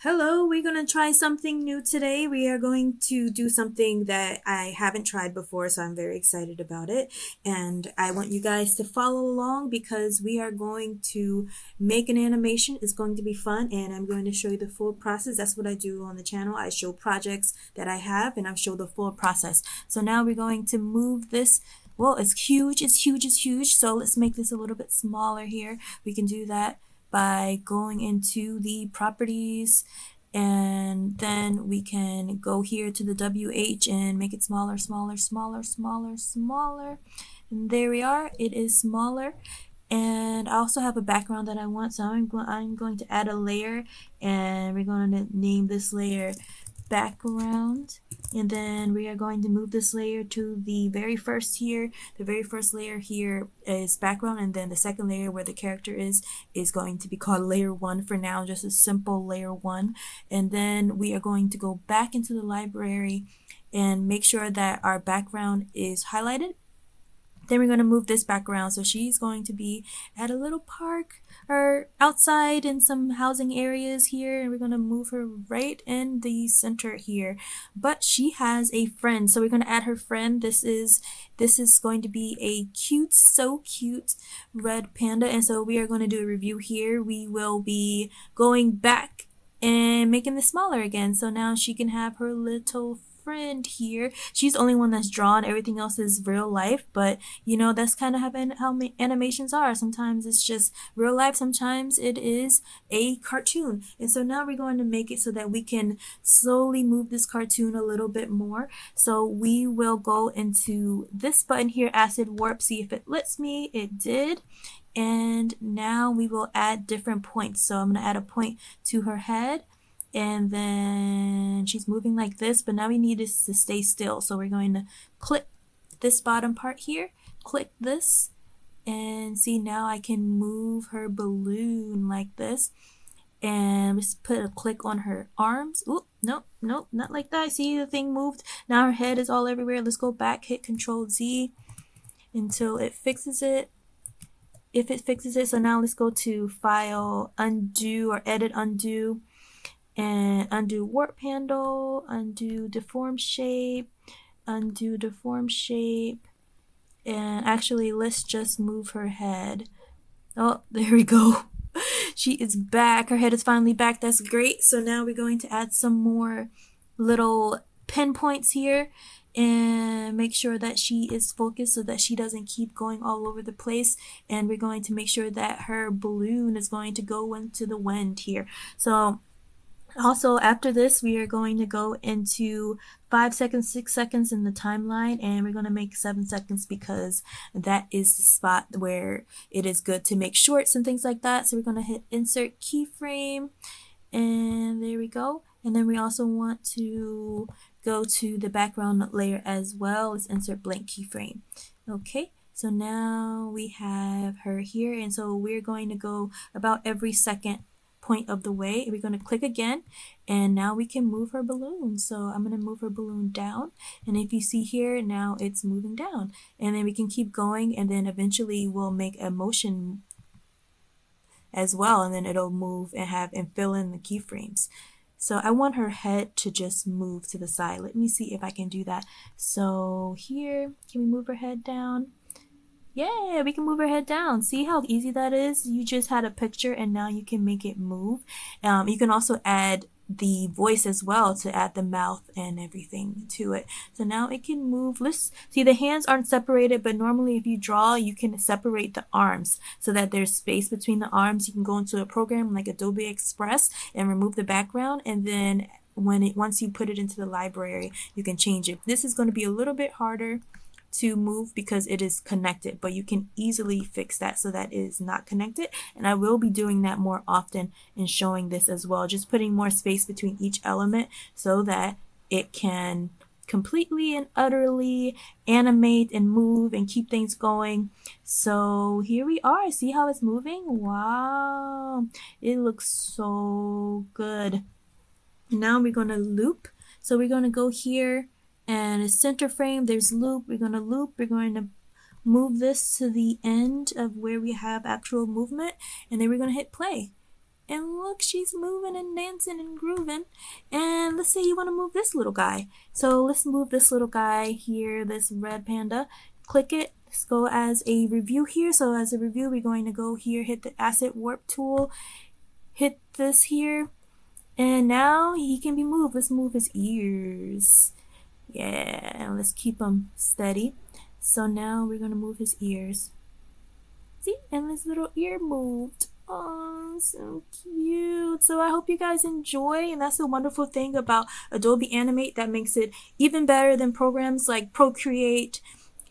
Hello, we're going to try something new today. We are going to do something that I haven't tried before, so I'm very excited about it. And I want you guys to follow along because we are going to make an animation. It's going to be fun, and I'm going to show you the full process. That's what I do on the channel. I show projects that I have, and I show the full process. So now we're going to move this. Well, it's huge, it's huge, it's huge. So let's make this a little bit smaller here. We can do that by going into the properties, and then we can go here to the WH and make it smaller, smaller, smaller, smaller, smaller. And there we are. It is smaller. And I also have a background that I want, so I'm going to add a layer, and we're going to name this layer background, and then we are going to move this layer to the very first here. The very first layer here is background, and then the second layer where the character is going to be called layer 1 for now, just a simple layer 1. And then we are going to go back into the library and make sure that our background is highlighted. Then we're going to move this background, so she's going to be at a little park or outside in some housing areas here, and we're going to move her right in the center here. But she has a friend, so we're going to add her friend. This is going to be a cute, so cute red panda, and so we are going to do a review here. We will be going back and making this smaller again, so now she can have her little friend here. She's the only one that's drawn. Everything else is real life, but you know, that's kind of how animations are. Sometimes it's just real life, sometimes it is a cartoon. And so now we're going to make it so that we can slowly move this cartoon a little bit more. So we will go into this button here, acid warp, see if it lets me. It did. And now we will add different points. So I'm going to add a point to her head, and then she's moving like this, but now we need this to stay still. So we're going to click this bottom part here, click this, and see, now I can move her balloon like this. And just put a click on her arms. Oop, nope, nope, not like that. See, the thing moved. Now her head is all everywhere. Let's go back, hit Control Z until it fixes it. If it fixes it, so now let's go to File, Undo, or Edit Undo, and undo warp handle, undo deform shape, undo deform shape, and actually let's just move her head. Oh, there we go. She is back. Her head is finally back. That's great. So now we're going to add some more little pinpoints here and make sure that she is focused so that she doesn't keep going all over the place. And we're going to make sure that her balloon is going to go into the wind here. So also, after this, we are going to go into 5 seconds, 6 seconds in the timeline, and we're going to make 7 seconds because that is the spot where it is good to make shorts and things like that. So we're going to hit Insert Keyframe, and there we go. And then we also want to go to the background layer as well. Let's insert blank keyframe. Okay. So now we have her here, and so we're going to go about every second point of the way. We're going to click again, and now we can move her balloon. So I'm going to move her balloon down, and if you see here, now it's moving down, and then we can keep going, and then eventually we'll make a motion as well, and then it'll move and fill in the keyframes. So I want her head to just move to the side. Let me see if I can do that. So here, can we move her head down? Yeah, we can move her head down. See how easy that is? You just had a picture and now you can make it move. You can also add the voice as well to add the mouth and everything to it. So now it can move. Let's see, the hands aren't separated, but normally if you draw, you can separate the arms so that there's space between the arms. You can go into a program like Adobe Express and remove the background, and then once you put it into the library, you can change it. This is going to be a little bit harder to move because it is connected, but you can easily fix that so that it is not connected, and I will be doing that more often and showing this as well, just putting more space between each element so that it can completely and utterly animate and move and keep things going. So here we are. See how it's moving? Wow, it looks so good. Now we're going to loop. So we're going to go here, and it's center frame, there's loop, we're going to loop, we're going to move this to the end of where we have actual movement, and then we're going to hit play. And look, she's moving and dancing and grooving. And let's say you want to move this little guy. So let's move this little guy here, this red panda. Click it. Let's go as a review here. So as a review, we're going to go here, hit the asset warp tool, hit this here, and now he can be moved. Let's move his ears. Yeah, and let's keep him steady. So now we're gonna move his ears. See, and his little ear moved. Oh, so cute. So I hope you guys enjoy, and that's the wonderful thing about Adobe Animate that makes it even better than programs like Procreate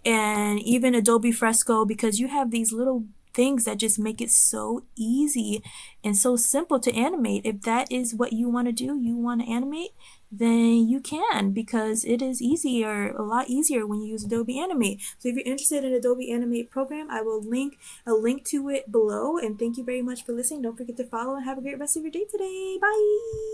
and even Adobe Fresco, because you have these little things that just make it so easy and so simple to animate. If that is what you want to do, you want to animate, then you can, because it is easier, a lot easier when you use Adobe Animate. So if you're interested in Adobe Animate program, I will link a link to it below. And thank you very much for listening. Don't forget to follow and have a great rest of your day today. Bye.